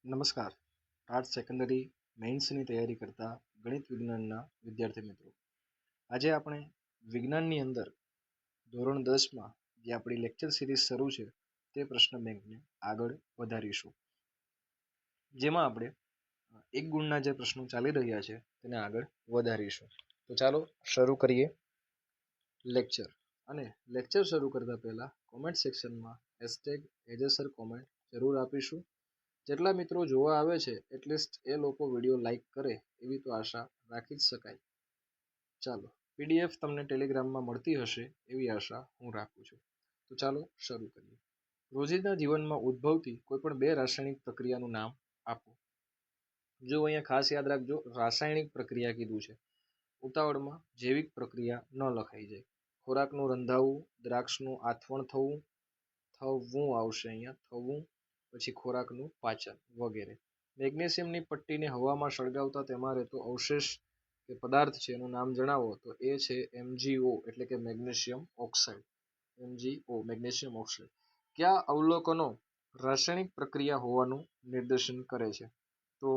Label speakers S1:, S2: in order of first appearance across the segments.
S1: નમસ્કાર. Arts secondary મેઇન્સની તૈયારી કરતા ગણિત વિજ્ઞાનના વિદ્યાર્થી મિત્રો, આજે આપણે વિજ્ઞાનની અંદર ધોરણ 10માં જે આપણી લેક્ચર સિરીઝ શરૂ છે તે પ્રશ્ન બેંકને આગળ વધારીશું, જેમાં આપણે એક ગુણના જે પ્રશ્નો ચાલી રહ્યા છે તેને આગળ વધારીશું. તો ચાલો શરૂ કરીએ લેક્ચર. અને લેક્ચર શરૂ કરતા પહેલા કોમેન્ટ સેક્શનમાં #એજેસર કોમેન્ટ જરૂર આપીશું. જેટલા મિત્રો જોવા આવે છે એટલીસ્ટ એ લોકો વિડીયો લાઈક કરે એવી તો આશા રાખી જ શકાય. ચાલો, પીડીએફ તમને ટેલિગ્રામમાં મળતી હશે એવી આશા હું રાખું છું. તો ચાલો શરૂ કરીએ. રોજિંદા જીવનમાં ઉદ્ભવતી કોઈ પણ બે રાસાયણિક પ્રક્રિયાનું નામ આપો. જો અહીંયા ખાસ યાદ રાખજો, રાસાયણિક પ્રક્રિયા કીધું છે. ઉતાવળમાં જૈવિક પ્રક્રિયા ન લખાઈ જાય. ખોરાકનું રંધાવું, દ્રાક્ષનું આથવણ થવું આવશે અહીંયા, થવું, પછી ખોરાકનું પાચન વગેરે. મેગ્નેશિયમની પટ્ટીને હવામાં સળગાવતા તેમાં રહેતો અવશેષ કે પદાર્થ છે એનું નામ જણાવો. તો એ છે MgO એટલે કે magnesium oxide. MgO magnesium oxide. કયા અવલોકનો રાસાયણિક પ્રક્રિયા હોવાનું નિર્દેશન કરે છે? તો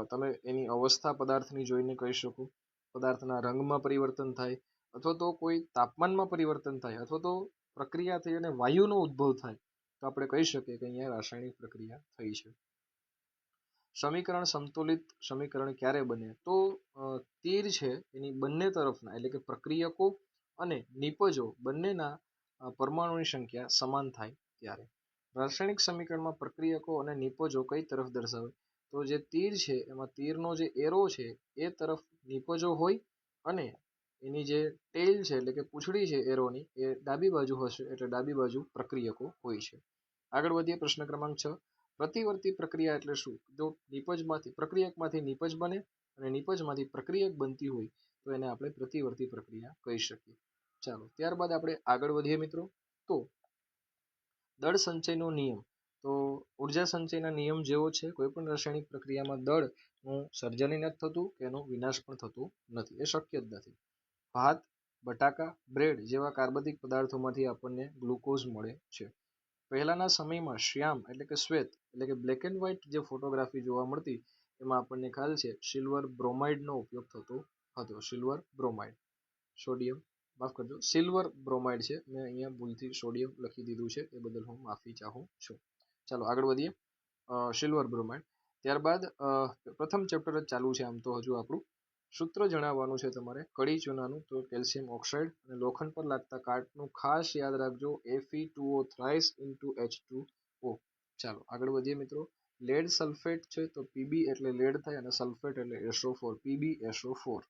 S1: તમે એની અવસ્થા પદાર્થની જોઈને કહી શકો, પદાર્થના રંગમાં પરિવર્તન થાય, અથવા તો કોઈ તાપમાનમાં પરિવર્તન થાય, અથવા તો પ્રક્રિયા થઈ અને વાયુનો ઉદ્ભવ થાય, તો આપણે કહી શકીએ કે અહીંયા રાસાયણિક પ્રક્રિયા થઈ છે. સમીકરણ સંતુલિત સમીકરણ ક્યારે બને? તો તીર છે એની બંને તરફના એટલે કે પ્રક્રિયકો અને નિપજો બંનેના પરમાણુની સંખ્યા સમાન થાય ત્યારે. રાસાયણિક સમીકરણમાં પ્રક્રિયકો અને નિપજો કઈ તરફ દર્શાવે? તો જે તીર છે એમાં તીરનો જે એરો છે એ તરફ નિપજો હોય અને એની જે ટેલ છે એટલે કે પૂંછડી છે એરોની એ ડાબી બાજુ હશે એટલે ડાબી બાજુ પ્રક્રિયકો હોય છે. આગળ વધીએ. પ્રશ્ન ક્રમાંક 6. પ્રતિવર્તી પ્રક્રિયા એટલે શું? જો પ્રક્રિયકમાંથી નિપજ બને અને નિપજમાંથી પ્રક્રિયક બનતી હોય તો એને આપણે પ્રતિવર્તી પ્રક્રિયા કહી શકીએ. ચાલો, ત્યારબાદ આપણે આગળ વધીએ મિત્રો. તો દળ સંચયનો નિયમ. તો ઉર્જા સંચયના નિયમ જેવો છે. કોઈ પણ રાસાયણિક પ્રક્રિયામાં દળનું સર્જન નથી થતું કે એનો વિનાશ પણ થતો નથી, એ શક્ય જ નથી. ભાત, બટાકા, બ્રેડ જેવા કાર્બનિક પદાર્થોમાંથી આપણને ગ્લુકોઝ મળે છે. પહેલાના સમયમાં શ્યામ એટલે કે શ્વેત એટલે કે બ્લેક એન્ડ વ્હાઇટ જે ફોટોગ્રાફી જોવા મળતી એમાં આપણને ખ્યાલ છે સિલ્વર બ્રોમાઇડનો ઉપયોગ થતો હતો. સિલ્વર બ્રોમાઇડ, સોડિયમ, માફ કરજો, સિલ્વર બ્રોમાઇડ છે, મેં અહીંયા ભૂલથી સોડિયમ લખી દીધું છે, એ બદલ હું માફી ચાહું છું. ચાલો આગળ વધીએ. Silver bromide. ત્યારબાદ પ્રથમ ચેપ્ટર જ ચાલુ છે આમ તો હજુ આપણું. સૂત્ર જણાવવાનું છે તમારે કડી ચૂનાનું. તો કેલ્શિયમ ઓક્સાઇડ અને લોખંડ પર લાગતા કાટનું ખાસ યાદ રાખજો, Fe2O thrice into H2O. ચાલો આગળ વધીએ મિત્રો. લેડ સલ્ફેટ છે તો Pb એટલે લેડ થાય અને સલ્ફેટ એટલે SO4, PbSO4.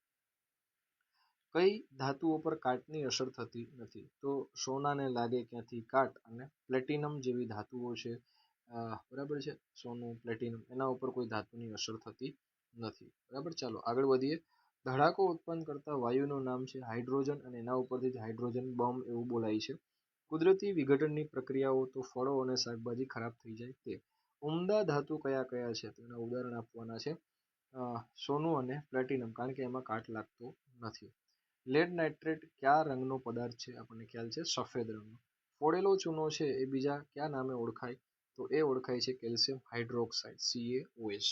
S1: કઈ ધાતુઓ પર કાટની અસર થતી નથી? તો સોનાને લાગે ક્યાંથી કાટ અને પ્લેટિનમ જેવી ધાતુઓ છે, બરાબર છે, સોનું, પ્લેટિનમ, એના ઉપર કોઈ ધાતુની અસર થતી નથી. બરાબર. ચાલો આગળ વધીએ. ધડાકો ઉત્પન્ન કરતા વાયુનું નામ છે હાઇડ્રોજન અને એના ઉપરથી જ હાઇડ્રોજન બોમ્બ એવું બોલાય છે. કુદરતી વિઘટનની પ્રક્રિયાઓ. તો ફળો અને શાકભાજી ખરાબ થઈ જાય તે. ઉમદા ધાતુ કયા કયા છે? તો એના ઉદાહરણ આપવાના છે સોનું અને પ્લેટિનમ, કારણ કે એમાં કાટ લાગતો નથી. લેડ નાઇટ્રેટ કયા રંગનો પદાર્થ છે? આપણને ખ્યાલ છે સફેદ રંગનો. ફોડેલો ચૂનો છે એ બીજા કયા નામે ઓળખાય? તો એ ઓળખાય છે calcium hydroxide, CaOH.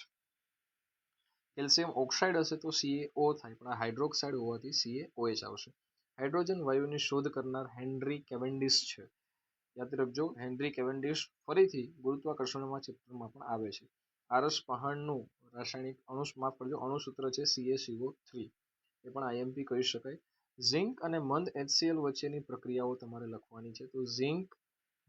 S1: Calcium oxide હશે તો CaO થાય, પણ આ હાઇડ્રોક્સાઇડ હોવાથી CaOH આવશે. હાઇડ્રોજન વાયુની શોધ કરનાર હેનરી કેવેન્ડિશ છે. યાદ રાખજો, હેનરી કેવેન્ડિશ ફરીથી ગુરુત્વાકર્ષણમાં ચેપ્ટરમાં પણ આવે છે. આરસ પહાણનું રાસાયણિક અણુસૂત્ર છે CaCO3. એ પણ IMP કહી શકાય. ઝિંક અને મંદ HCl વચ્ચેની પ્રક્રિયાઓ તમારે લખવાની છે. તો ઝિંક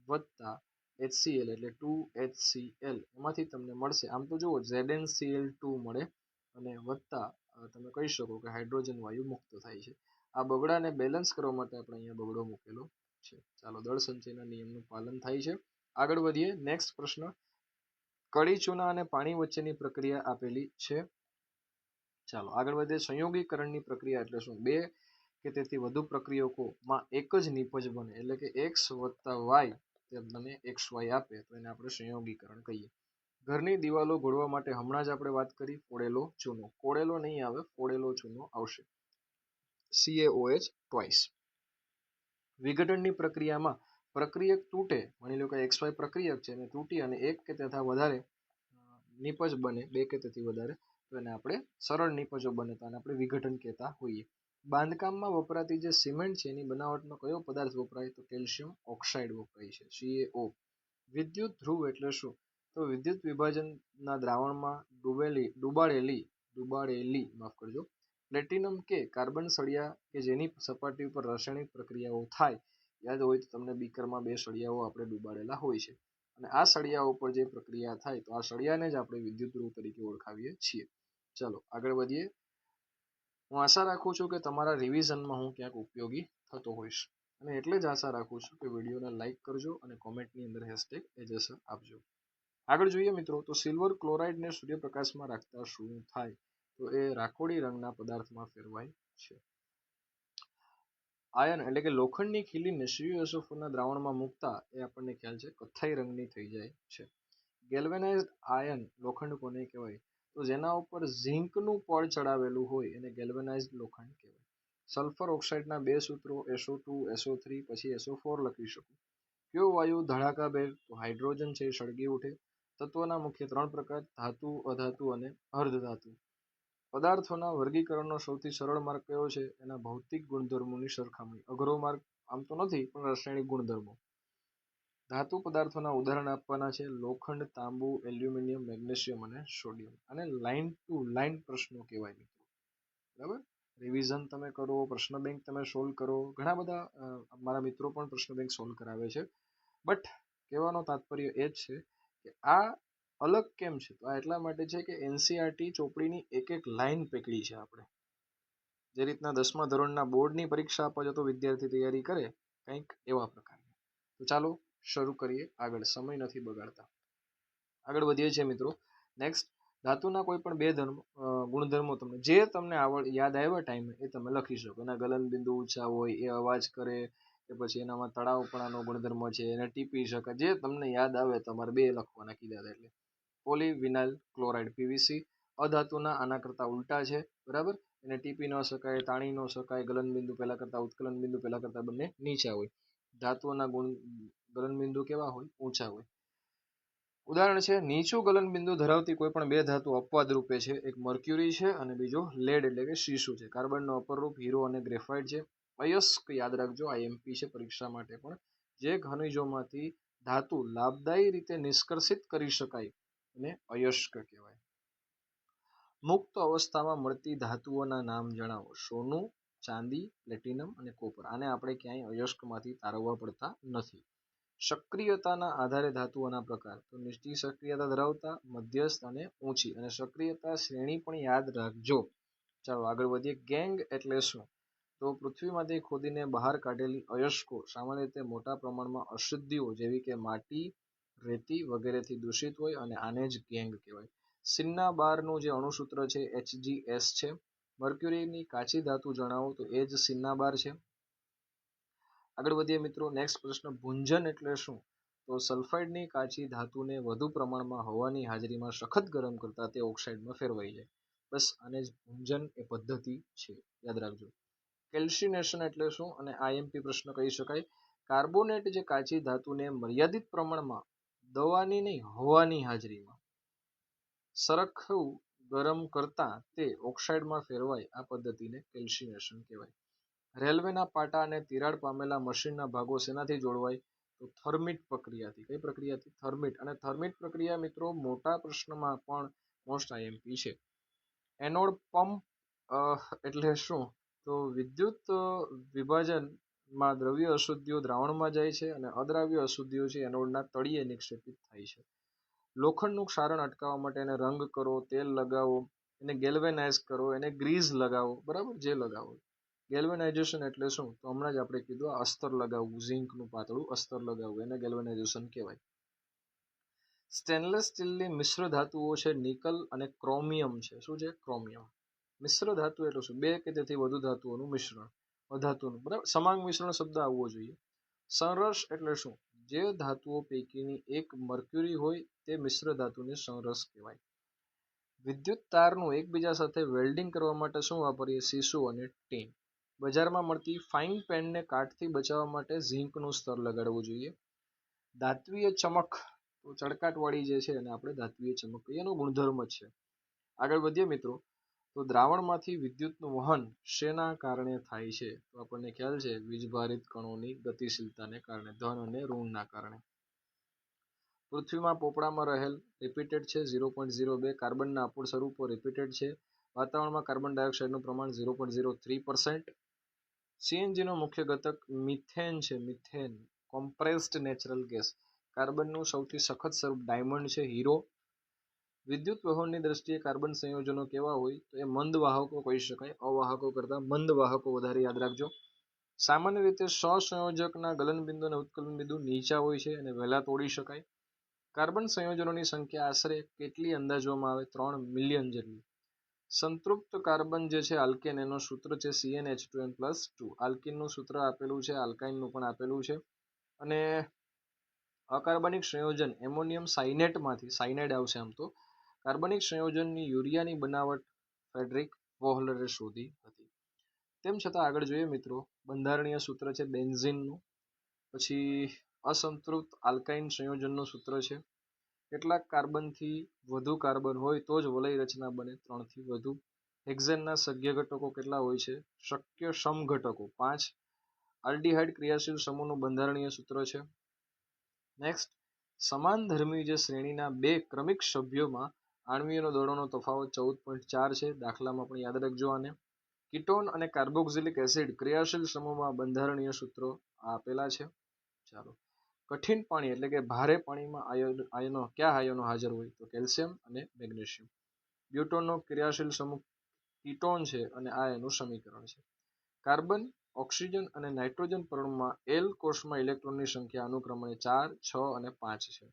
S1: વત્તા HCl એટલે 2HCl, એમાંથી તમને મળશે, આમ તો જુઓ ZnCl2 મળે અને વત્તા તમે કહી શકો કે હાઇડ્રોજન વાયુ મુક્ત થાય છે. આ બગડાને બેલેન્સ કરવા માટે આપણે અહીંયા બગડો મૂકેલો છે. ચાલો, દળ સંચયના નિયમનું પાલન થાય છે. આગળ વધીએ. નેક્સ્ટ પ્રશ્ન. કડી ચૂના અને પાણી વચ્ચેની પ્રક્રિયા આપેલી છે. ચાલો આગળ વધીએ. સંયોગીકરણની પ્રક્રિયા એટલે શું? બે કે તેથી વધુ પ્રક્રિયકોમાં એક જ નિપજ બને એટલે કે X વત્તા Y તે તમને XY આપે તો એને આપણે સંયોગીકરણ કહીએ. ઘરની દિવાલો ઘોડવા માટે હમણાં જ આપણે વાત કરી ફોડેલો ચૂનો. કોડેલો નહીં આવે, ફોડેલો ચૂનો આવશે, CaOH twice. વિઘટનની પ્રક્રિયામાં પ્રક્રિયક તૂટે, માની લો કે XY પ્રક્રિયક છે અને તૂટી અને એક કે તથા વધારે નિપજ બને 2 કે તેથી વધારે તો એને આપણે સરળ નિપજો બને તો આને આપણે વિઘટન કહેતા હોઈએ. બાંધકામમાં વપરાતી જે સિમેન્ટ છે એની બનાવટમાં કયો પદાર્થ વપરાય તો કેલ્શિયમ ઓક્સાઇડ વપરાય છે CaO. વિદ્યુત ધ્રુવ એટલે શું તો વિદ્યુત વિભાજનના દ્રાવણમાં ડુબાડેલી પ્લેટિનમ કે કાર્બન સળિયા કે જેની સપાટી ઉપર રાસાયણિક પ્રક્રિયાઓ થાય. યાદ હોય તો તમને બીકરમાં 2 સળિયાઓ આપણે ડુબાડેલા હોય છે અને આ સળિયા ઉપર જે પ્રક્રિયા થાય તો આ સળિયાને જ આપણે વિદ્યુત ધ્રુવ તરીકે ઓળખાવીએ છીએ. ચલો આગળ વધીએ. હું આશા રાખું છું કે તમારા રિવિઝનમાં હું ક્યાંક ઉપયોગી થતો હોઈશ અને એટલે જ આશા રાખું છું કે વિડીયોને લાઇક કરજો અને કોમેન્ટની અંદર #HSR આપજો. આગળ જોઈએ મિત્રો તો સિલ્વર ક્લોરાઇડને સૂર્યપ્રકાશમાં રાખતા શું થાય તો એ રાખોડી રંગના પદાર્થમાં ફેરવાય છે. આયન એટલે કે લોખંડની ખીલીને CuSO4ના દ્રાવણમાં મૂકતા એ આપણને ખ્યાલ છે કથ્થાઈ રંગની થઈ જાય છે. ગેલ્વેનાઇઝ્ડ આયન લોખંડ કોને કહેવાય તો જેના ઉપર ઝિંકનું પડ ચડાવેલું હોય એને ગેલ્વેનાઇઝ્ડ લોખંડ કહેવાય. સલ્ફર ઓક્સાઇડના 2 સૂત્રો SO2 SO3 પછી SO4 લખી શકું. કયો વાયુ ધડાકાભેર તો હાઇડ્રોજન છે એ સળગી ઉઠે. તત્વના મુખ્ય 3 પ્રકાર ધાતુ અધાતુ અને અર્ધધાતુ. પદાર્થોના વર્ગીકરણનો સૌથી સરળ માર્ગ કયો છે એના ભૌતિક ગુણધર્મોની સરખામણી. અઘરો માર્ગ આમ તો નથી પણ રાસાયણિક ગુણધર્મો. ધાતુ પદાર્થોના ઉદાહરણ આપવાના છે લોખંડ તાંબુ એલ્યુમિનિયમ મેગ્નેશિયમ અને સોડિયમ. અને લાઇન ટુ લાઇન પ્રશ્નો કહેવાય મિત્રો. બરાબર રિવિઝન તમે કરો પ્રશ્ન બેંક તમે સોલ્વ કરો ઘણા બધા મારા મિત્રો પણ પ્રશ્ન બેંક સોલ્વ કરાવે છે બટ કહેવાનો તાત્પર્ય એ જ છે કે આ અલગ કેમ છે તો આ એટલા માટે છે કે એનસીઆરટી ચોપડીની એક લાઈન પકડી છે આપણે જે રીતના 10મા ધોરણના બોર્ડની પરીક્ષા આપવા જતો વિદ્યાર્થી તૈયારી કરે કંઈક એવા પ્રકારની. તો ચાલો શરૂ કરીએ આગળ સમય નથી બગાડતા. આગળ વધીએ છીએ મિત્રો. નેક્સ્ટ ધાતુના કોઈ પણ 2 ગુણધર્મો તમને જે તમને યાદ આવ્યા ટાઈમે એ તમે લખી શકો. એના ગલનબિંદુ ઊંચા હોય એ અવાજ કરે કે પછી એનામાં તળાવપણાનો ગુણધર્મ છે એને ટીપી શકે જે તમને યાદ આવે તમારે 2 લખવાના કીધા હતા એટલે. Polyvinyl chloride PVC. અધાતુના આના કરતા ઉલટા છે બરાબર એને ટીપી ન શકાય તાણી ન શકાય ગલનબિંદુ પહેલા કરતા ઉત્કલન બિંદુ પહેલા કરતા બંને નીચા હોય. ધાતુઓના ગલનબિંદુ કેવા હોય ઊંચા હોય. ઉદાહરણ છે નીચું ગલનબિંદુ ધરાવતી કોઈ પણ 2 ધાતુ અપવાદ રૂપે છે. એક મર્ક્યુરી છે અને બીજો લેડ એટલે કે શીશુ છે. કાર્બનનો અપરરૂપ હીરો અને ગ્રેફાઇટ છે. અયસ્ક યાદ રાખજો IMP છે પરીક્ષા માટે પણ. જે ખનિજોમાંથી ધાતુ લાભદાયી રીતે નિષ્કર્ષિત કરી શકાય અને અયસ્ક કહેવાય. મુક્ત અવસ્થામાં મળતી ધાતુઓના નામ જણાવો. સોનું ચાંદી પ્લેટિનમ અને કોપર. આને આપણે ક્યાંય અયસ્કમાંથી તારવવા પડતા નથી. સક્રિયતાના આધારે ધાતુઓના પ્રકાર તો નીચી સક્રિયતા ધરાવતા મધ્યસ્થ અને ઊંચી અને સક્રિયતા શ્રેણી પણ યાદ રાખજો. ચાલો આગળ વધીએ. ગેંગ એટલે શું તો પૃથ્વીમાંથી ખોદીને બહાર કાઢેલી અયસ્કો સામાન્ય રીતે મોટા પ્રમાણમાં અશુદ્ધિઓ જેવી કે માટી રેતી વગેરેથી દૂષિત હોય અને આને જ ગેંગ કહેવાય. સિન્નાબારનું જે અણુસૂત્ર છે HGS છે. મર્ક્યુરીની કાચી ધાતુ જણાવો તો એ જ સિન્નાબાર છે. આગળ વધીએ મિત્રો. નેક્સ્ટ પ્રશ્ન ભુંજન એટલે શું તો સલ્ફાઇડની કાચી ધાતુને વધુ પ્રમાણમાં હવાની હાજરીમાં સખત ગરમ કરતા તે ઓક્સાઇડમાં ફેરવાઈ જાય. બસ આને જ ભુંજન એ પદ્ધતિ છે યાદ રાખજો. કેલ્સિનેશન એટલે શું અને IMP પ્રશ્ન કહી શકાય. કાર્બોનેટ જે કાચી ધાતુને મર્યાદિત પ્રમાણમાં દવાની નહીં હવાની હાજરીમાં સરખું ગરમ કરતા તે ઓક્સાઇડમાં ફેરવાય આ પદ્ધતિને કેલ્સિનેશન કહેવાય. રેલવેના પાટા અને તિરાડ પામેલા મશીનના ભાગો શેનાથી જોડવાય તો થર્મિટ પ્રક્રિયાથી. કઈ પ્રક્રિયાથી થર્મિટ. અને થર્મિટ પ્રક્રિયા મિત્રો મોટા પ્રશ્નમાં પણ મોસ્ટ IMP છે. એનોડ પંપ એટલે શું તો વિદ્યુત વિભાજનમાં દ્રવ્ય અશુદ્ધિઓ દ્રાવણમાં જાય છે અને અદ્રાવ્ય અશુદ્ધિઓ છે એનોડના તળિયે નિક્ષેપિત થાય છે. લોખંડનું ક્ષારણ અટકાવવા માટે એને રંગ કરો તેલ લગાવો એને ગેલ્વેનાઇઝ કરો એને ગ્રીઝ લગાવો બરાબર જે લગાવો. ગેલ્વેનાઇઝેશન એટલે શું તો હમણાં જ આપણે કીધું અસ્તર લગાવવું ઝિંકનું પાતળું અસ્તર લગાવવું એને ગેલ્વેનાઇઝેશન કહેવાય. સ્ટેનલેસ સ્ટીલની મિશ્ર ધાતુઓ છે નિકલ અને ક્રોમિયમ છે. શું છે ક્રોમિયમ. મિશ્ર ધાતુ એટલે શું 2 કે તેથી વધુ ધાતુઓનું મિશ્રણ અધાતુનું બરાબર સમાંગ મિશ્રણ શબ્દ આવવો જોઈએ. સંરસ એટલે શું જે ધાતુઓ પૈકીની એક મર્ક્યુરી હોય તે મિશ્ર ધાતુને સંરસ કહેવાય. વિદ્યુત તારનું એકબીજા સાથે વેલ્ડિંગ કરવા માટે શું વાપરીએ સીસુ અને ટીન. બજારમાં મળતી ફાઇન પેનને કાટથી બચાવવા માટે ઝિંકનું સ્તર લગાડવું જોઈએ. દાત્વીય ચમક તો ચળકાટવાળી જે છે એને આપણે ધાત્વીય ચમક કહીએ, એનો ગુણધર્મ જ છે. આગળ વધીએ મિત્રો, તો દ્રાવણમાંથી વિદ્યુતનું વહન શેના કારણે થાય છે? તો આપણને ખ્યાલ છે વીજભારિત કણોની ગતિશીલતાને કારણે, ધન અને ઋણના કારણે. પૃથ્વીમાં પોપડામાં રહેલ રિપીટેડ છે 0.02, કાર્બનના અપૂર્ણ સ્વરૂપો રિપીટેડ છે, વાતાવરણમાં કાર્બન ડાયોક્સાઇડનું પ્રમાણ 0.03%, સીએનજીનો મુખ્ય ઘટક મિથેન છે, મિથેન કોમ્પ્રેસ્ડ નેચરલ ગેસ, કાર્બનનું સૌથી સખત સ્વરૂપ ડાયમંડ છે, હીરો. વિદ્યુત વહનની દ્રષ્ટિએ કાર્બન સંયોજનો કેવા હોય? તો એ મંદ વાહકો કહી શકાય, અવાહકો કરતા મંદ વાહકો વધારે યાદ રાખજો. સામાન્ય રીતે સહસંયોજકના ગલનબિંદુ અને ઉત્કલનબિંદુ નીચા હોય છે અને વહેલા તોડી શકાય. કાર્બન સંયોજનોની સંખ્યા આશરે કેટલી અંદાજવામાં આવે? 3 મિલિયન જેટલી. સંતૃપ્ત કાર્બન જે છે આલ્કેન, એનું સૂત્ર છે CnH2n+2. આલ્કીનનું સૂત્ર આપેલું છે, આલ્કાઇનનું પણ આપેલું છે. અને અકાર્બનિક સંયોજન એમોનિયમ સાયનેટમાંથી, સાયનાઇડ આવશે આમ તો, કાર્બનિક સંયોજનની યુરિયાની બનાવટ ફ્રેડરિક વોહલરે શોધી હતી. તેમ છતાં આગળ જોઈએ મિત્રો, બંધારણીય સૂત્ર છે બેન્ઝીનનું. પછી અસંતૃપ્ત આલ્કાઇન સંયોજનનું સૂત્ર છે, કેટલાક કાર્બનથી વધુ કાર્બન હોય તો જ વલય રચના બને, 3 થી વધુ. હેક્ઝેનના સભ્ય ઘટકો કેટલા હોય છે? શક્ય સમઘટકો 5. આલ્ડીહાઇડ ક્રિયાશીલ સમૂહનું બંધારણીય સૂત્ર છે. નેક્સ્ટ, સમાનધર્મી જે શ્રેણીના 2 ક્રમિક સભ્યોમાં આણ્વીય દળોનો તફાવત 14.4 છે. દાખલામાં પણ યાદ રાખજો આને. કીટોન અને કાર્બોક્સિલિક એસિડ ક્રિયાશીલ સમૂહમાં બંધારણીય સૂત્રો આપેલા છે. ચાલો, કઠિન પાણી એટલે કે ભારે પાણીમાં આયનો, કયા આયનો હાજર હોય? તો કેલ્શિયમ અને મેગ્નેશિયમ. બ્યુટોનનો ક્રિયાશીલ સમૂહ કીટોન છે અને આ એનું સમીકરણ છે. કાર્બન, ઓક્સિજન અને નાઇટ્રોજન પરમાણુમાં એલ કોષમાં ઇલેક્ટ્રોનની સંખ્યા અનુક્રમે 4, 6 અને 5 છે.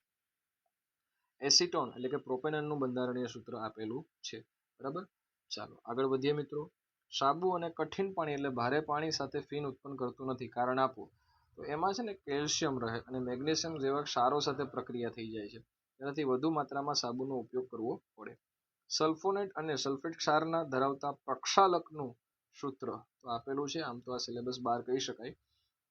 S1: એસિટોન એટલે કે પ્રોપેનોનનું બંધારણીય સૂત્ર આપેલું છે. બરાબર, ચાલો આગળ વધીએ મિત્રો. સાબુ અને કઠિન પાણી એટલે ભારે પાણી સાથે ફીણ ઉત્પન્ન કરતું નથી, કારણ આપો. તો એમાં છે ને કેલ્શિયમ રહે અને મેગ્નેશિયમ જેવા ક્ષારો સાથે પ્રક્રિયા થઈ જાય છે, તેનાથી વધુ માત્રામાં સાબુનો ઉપયોગ કરવો પડે. સલ્ફોનેટ અને સલ્ફેટ ક્ષારના ધરાવતા પ્રક્ષાલકનું સૂત્ર તો આપેલું છે, આમ તો આ સિલેબસ બહાર કહી શકાય.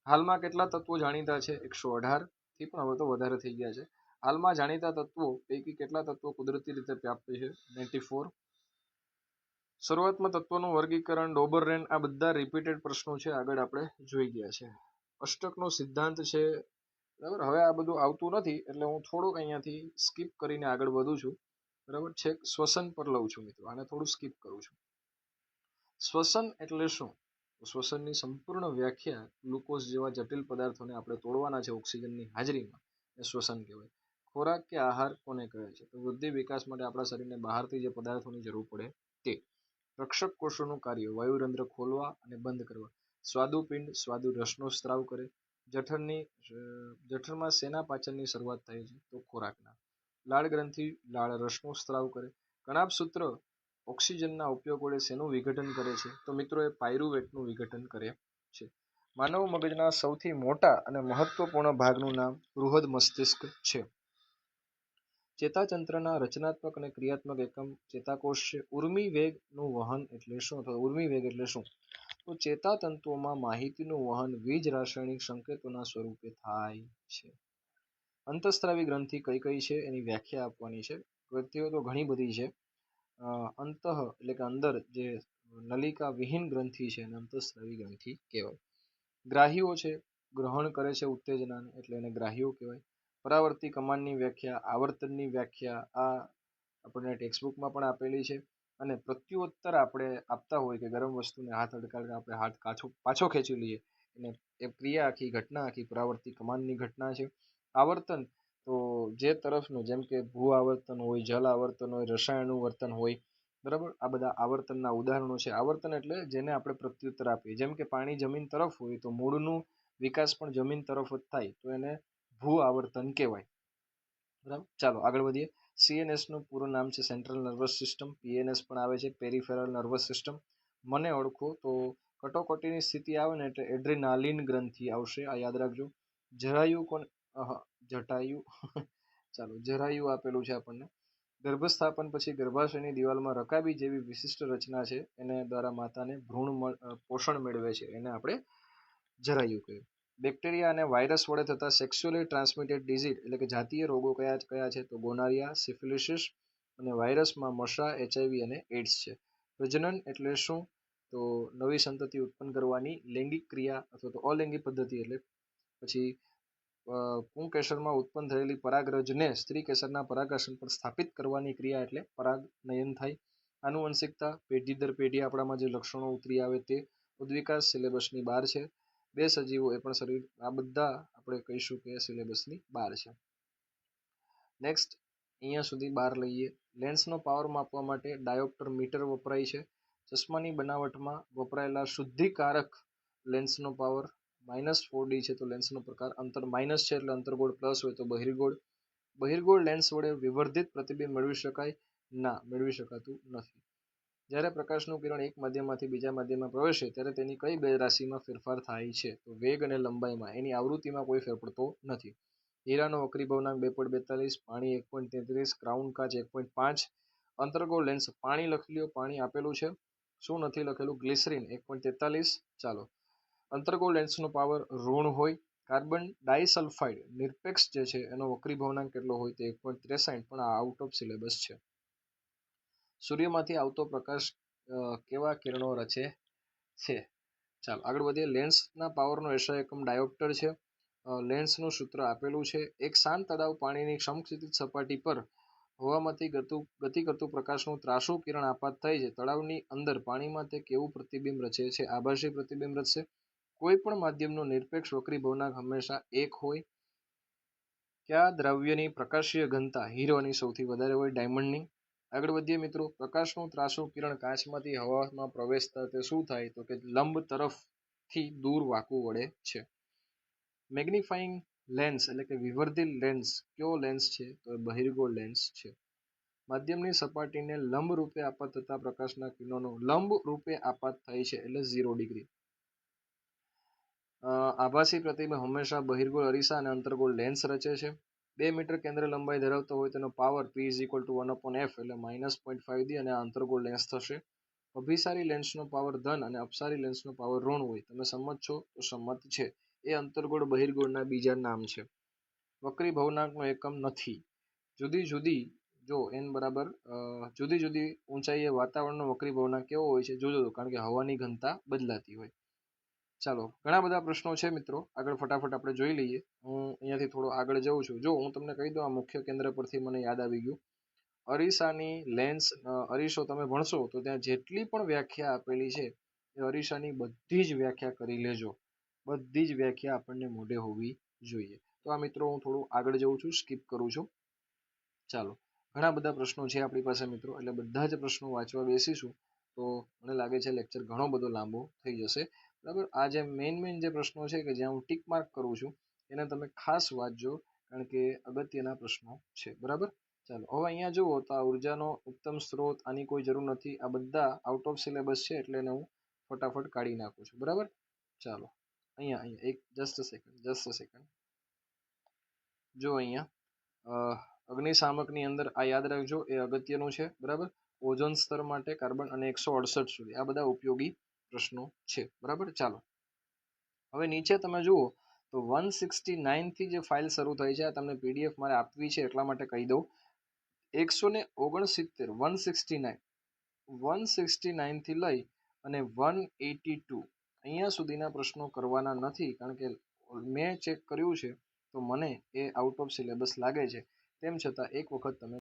S1: હાલમાં કેટલા તત્વો જાણીતા છે? 118 થી પણ હવે તો વધારે થઈ ગયા છે. હાલમાં જાણીતા તત્વો પૈકી કેટલા તત્વો કુદરતી રીતે પ્રાપ્ત છે? 94. શરૂઆતમાં તત્વોનું વર્ગીકરણ, ડોબરરેન, આ બધા રિપીટેડ પ્રશ્નો છે, આગળ આપણે જોઈ ગયા છે. અષ્ટકનો સિદ્ધાંત છે. બરાબર, હવે આ બધું આવતું નથી એટલે હું થોડુંક અહીંયાથી સ્કીપ કરીને આગળ વધું છું. બરાબર, છેક શ્વસન પર લઉં છું મિત્રો, આને થોડું સ્કીપ કરું છું. શ્વસન એટલે શું? શ્વસનની સંપૂર્ણ વ્યાખ્યા ગ્લુકોઝ જેવા જટિલ પદાર્થોને આપણે તોડવાના છે ઓક્સિજનની હાજરીમાં, એ શ્વસન કહેવાય. ખોરાક કે આહાર કોને કહે છે? તો વૃદ્ધિ વિકાસ માટે આપણા શરીરને બહારથી જે પદાર્થોની જરૂર પડે તે. રક્ષક કોષોનું કાર્ય, વાયુરંધ્ર ખોલવા અને બંધ કરવા. સ્વાદુપિંડ, સ્વાદુ રસનો સ્ત્રાવ કરે. જઠરમાં શેના પાચનની શરૂઆત થાય છે? તો ખોરાકના. લાળ ગ્રંથિ લાળ રસનો સ્ત્રાવ કરે. કણાભ સૂત્ર ઓક્સિજનના ઉપયોગ વડે શેનું વિઘટન કરે છે? તો મિત્રો એ પાયરુવેટનું વિઘટન કરે છે. માનવ મગજના સૌથી મોટા અને મહત્વપૂર્ણ ભાગનું નામ બૃહદ મસ્તિષ્ક છે. ચેતાતંત્રના રચનાત્મક અને ક્રિયાત્મક એકમ ચેતાકોષ છે. ઉર્મિ વેગનું વહન એટલે શું? અથવા ઉર્મિ વેગ એટલે શું? તો ચેતાતંતુઓમાં માહિતીનું વહન વીજ રાસાયણિક સંકેતોના સ્વરૂપે થાય છે. અંતઃસ્ત્રાવી ગ્રંથિ કઈ કઈ છે એની વ્યાખ્યા આપવાની છે. ગ્રંથિઓ તો ઘણી બધી છે. અંતઃ એટલે કે અંદર જે નલિકા વિહીન ગ્રંથિ છે એને અંતઃસ્ત્રાવી ગ્રંથિ કહેવાય. ગ્રાહીઓ છે, ગ્રહણ કરે છે ઉત્તેજનાને એટલે એને ગ્રાહીઓ કહેવાય. પરાવર્તી કમાનની વ્યાખ્યા, આવર્તનની વ્યાખ્યા આ આપણને ટેક્સ્ટબુકમાં પણ આપેલી છે. અને પ્રત્યુત્તર આપણે આપતા હોય કે ગરમ વસ્તુને હાથ અડકાડતા આપણે હાથ પાછો ખેંચી લઈએ, અને એ ક્રિયા આખી ઘટના આખી પરાવર્તી કમાનની ઘટના છે. આવર્તન તો જે તરફનું, જેમ કે ભૂ આવર્તન હોય, જલ આવર્તન હોય, રસાયણનું વર્તન હોય, બરાબર, આ બધા આવર્તનના ઉદાહરણો છે. આવર્તન એટલે જેને આપણે પ્રત્યુત્તર આપીએ, જેમ કે પાણી જમીન તરફ હોય તો મૂળનું વિકાસ પણ જમીન તરફ જ થાય, તો એને ભૂ આવર્તન કહેવાય. બરાબર, ચાલો આગળ વધીએ. CNS નું પૂરું નામ છે સેન્ટ્રલ નર્વસ સિસ્ટમ. PNS પણ આવે છે, પેરિફેરલ નર્વસ સિસ્ટમ. મને ઓળખો તો કટોકટીની સ્થિતિ આવે ને એટલે એડ્રીનાલિન ગ્રંથિ આવશે, આ યાદ રાખજો. જરાયુ કોણ? જટાયુ ચાલો, જરાયુ આપેલું છે આપણને. ગર્ભસ્થાપન પછી ગર્ભાશયની દિવાલમાં રકાબી જેવી વિશિષ્ટ રચના છે, એને દ્વારા માતાને ભ્રૂણ પોષણ મેળવે છે, એને આપણે જરાયુ કહીએ. બેક્ટેરિયા અને વાયરસ વડે થતા સેક્સ્યુઅલી ટ્રાન્સમિટેડ ડિઝીઝ એટલે કે જાતીય રોગો કયા કયા છે? તો ગોનારિયા, સિફિલિસિસ અને વાયરસમાં મશા, HIV અને એડ્સ છે. પ્રજનન એટલે શું? તો નવી સંતતિ ઉત્પન્ન કરવાની લૈંગિક ક્રિયા અથવા તો અલૈંગિક પદ્ધતિ. એટલે પછી પુંકેસરમાં ઉત્પન્ન થયેલી પરાગરજને સ્ત્રી કેસરના પરાગાસન પર સ્થાપિત કરવાની ક્રિયા એટલે પરાગનયન થાય. આનુવંશિકતા પેઢી દર પેઢી આપણામાં જે લક્ષણો ઉતરી આવે તે. ઉદ્વિકાસ સિલેબસની બહાર છે. બે સજીવો એ પણ શરીર, આ બધા આપણે કહીશું કે સિલેબસની બહાર છે. નેક્સ્ટ અહીંયા સુધી બહાર લઈએ. લેન્સનો પાવર માપવા માટે ડાયોપ્ટર મીટર વપરાય છે. ચશ્માની બનાવટમાં વપરાયેલા શુદ્ધિકારક લેન્સનો પાવર -4D છે. તો લેન્સનો પ્રકાર અંતર માઇનસ છે એટલે અંતર્ગોળ પ્લસ હોય તો બહિર્ગોળ. બહિર્ગોળ લેન્સ વડે વિવર્ધિત પ્રતિબિંબ મેળવી શકાય? ના, મેળવી શકાતું નથી. જ્યારે પ્રકાશનું કિરણ એક માધ્યમમાંથી બીજા માધ્યમમાં પ્રવેશે ત્યારે તેની કઈ બે રાશિમાં ફેરફાર થાય છે? તો વેગ અને લંબાઈમાં. એની આવૃત્તિમાં કોઈ ફેર પડતો નથી. હીરાનો વક્રીભવનાંક 2.42, પાણી 1.33, ક્રાઉન કાચ 1.5. અંતર્ગોળ લેન્સ પાણી લખી લ્યો, પાણી આપેલું છે. શું નથી લખેલું? ગ્લિસરીન 1.43. ચાલો, અંતર્ગોળ લેન્સનો પાવર ઋણ હોય. કાર્બન ડાયસલ્ફાઇડ નિરપેક્ષ જે છે એનો વક્રીભવનાંક કેટલો હોય? તો 1.63, પણ આ આઉટ ઓફ સિલેબસ છે. સૂર્યમાંથી આવતો પ્રકાશ કેવા કિરણો રચે છે? ચાલો આગળ વધીએ. લેન્સના પાવરનો SI એકમ ડાયોપ્ટર છે. લેન્સનું સૂત્ર આપેલું છે. એક શાંત તળાવ પાણીની સમક્ષિતિજ સપાટી પર હવામાંથી ગતિ કરતું પ્રકાશનું ત્રાસું કિરણ આપાત થાય છે. તળાવની અંદર પાણીમાં તે કેવું પ્રતિબિંબ રચે છે? આભાસી પ્રતિબિંબ રચશે. કોઈ પણ માધ્યમનો નિરપેક્ષ વક્રીભવનાંક હંમેશા 1 હોય. કયા દ્રવ્યની પ્રકાશીય ઘનતા હીરોની સૌથી વધારે હોય? ડાયમંડની. આગળ વધીએ મિત્રો. પ્રકાશનું ત્રાસું કિરણ કાચમાંથી હવામાં પ્રવેશતા તે શું થાય? તો કે લંબ તરફથી દૂર વાંકું વળે છે. મેગ્નિફાઇંગ લેન્સ એટલે કે વિવર્ધિત લેન્સ કયો લેન્સ છે? તો બહિર્ગોળ લેન્સ છે. માધ્યમની સપાટીને લંબ રૂપે આપાત થતા પ્રકાશના કિરણોનો લંબ રૂપે આપાત થાય છે એટલે 0 ડિગ્રી. આભાસી પ્રતિબિંબ હંમેશા બહિર્ગોળ અરીસા અને અંતર્ગોળ લેન્સ રચે છે. 2 મીટર કેન્દ્ર લંબાઈ ધરાવતો હોય તેનો પાવર P = 1/f એટલે -0.5D અને અંતર્ગોળ લેન્સ થશે. અભિસારી લેન્સનો પાવર ધન અને અપસારી લેન્સનો પાવર ઋણ હોય. તમે સંમત છો? તો સંમત છે. એ અંતર્ગોળ બહિર્ગોળના બીજા નામ છે. વક્રીભવનાંકનો એકમ નથી. જુદી જુદી જો n બરાબર જુદી જુદી ઊંચાઈએ વાતાવરણનો વક્રીભવનાંક કેવો હોય છે? જોજો, કારણ કે હવાની ઘનતા બદલાતી હોય. ચાલો, ઘણા બધા પ્રશ્નો છે મિત્રો, આગળ ફટાફટ આપણે જોઈ લઈએ. હું અહીંયાથી થોડો આગળ જઉં છું. જો હું તમને કહી દઉં, આ મુખ્ય કેન્દ્ર પરથી મને યાદ આવી ગયું. અરીસાની લેન્સ, અરીસો તમે ભણશો તો ત્યાં જેટલી પણ વ્યાખ્યા આપેલી છે એ અરીસાની બધી જ વ્યાખ્યા કરી લેજો. બધી જ વ્યાખ્યા આપણને મોઢે હોવી જોઈએ. તો આ મિત્રો હું થોડું આગળ જઉં છું, સ્કીપ કરું છું. ચાલો, ઘણા બધા પ્રશ્નો છે આપણી પાસે મિત્રો, એટલે બધા જ પ્રશ્નો વાંચવા બેસીશું તો મને લાગે છે લેક્ચર ઘણો બધો લાંબો થઈ જશે. બરાબર, આ જે મેઇન જે પ્રશ્નો છે કે જ્યાં હું ટીક માર્ક કરું છું એને તમે ખાસ વાંચજો, કારણ કે અગત્યના પ્રશ્નો છે. બરાબર, ચાલો હવે અહીંયા જુઓ તો આ ઉર્જાનો ઉત્તમ સ્ત્રોત, આની કોઈ જરૂર નથી. આ બધા આઉટ ઓફ સિલેબસ છે એટલે એને હું ફટાફટ કાઢી નાખું છું. બરાબર, ચાલો અહીંયા એક જસ્ટ અ સેકન્ડ જો અહીંયા અગ્નિશામકની અંદર આ યાદ રાખજો, એ અગત્યનું છે. બરાબર, ઓઝોન સ્તર માટે કાર્બન અને 168 સુધી આ બધા ઉપયોગી પ્રશ્નો છે. બરાબર, ચાલો હવે નીચે તમે જુઓ તો 169 થી જે ફાઇલ શરૂ થઈ છે, આ તમને PDF મારે આપવી છે એટલા માટે કહી દઉં. 169 થી લઈ અને 182 અહીંયા સુધીના પ્રશ્નો કરવાના નથી, કારણ કે મેં ચેક કર્યું છે તો મને એ આઉટ ઓફ સિલેબસ લાગે છે. તેમ છતાં એક વખત તમે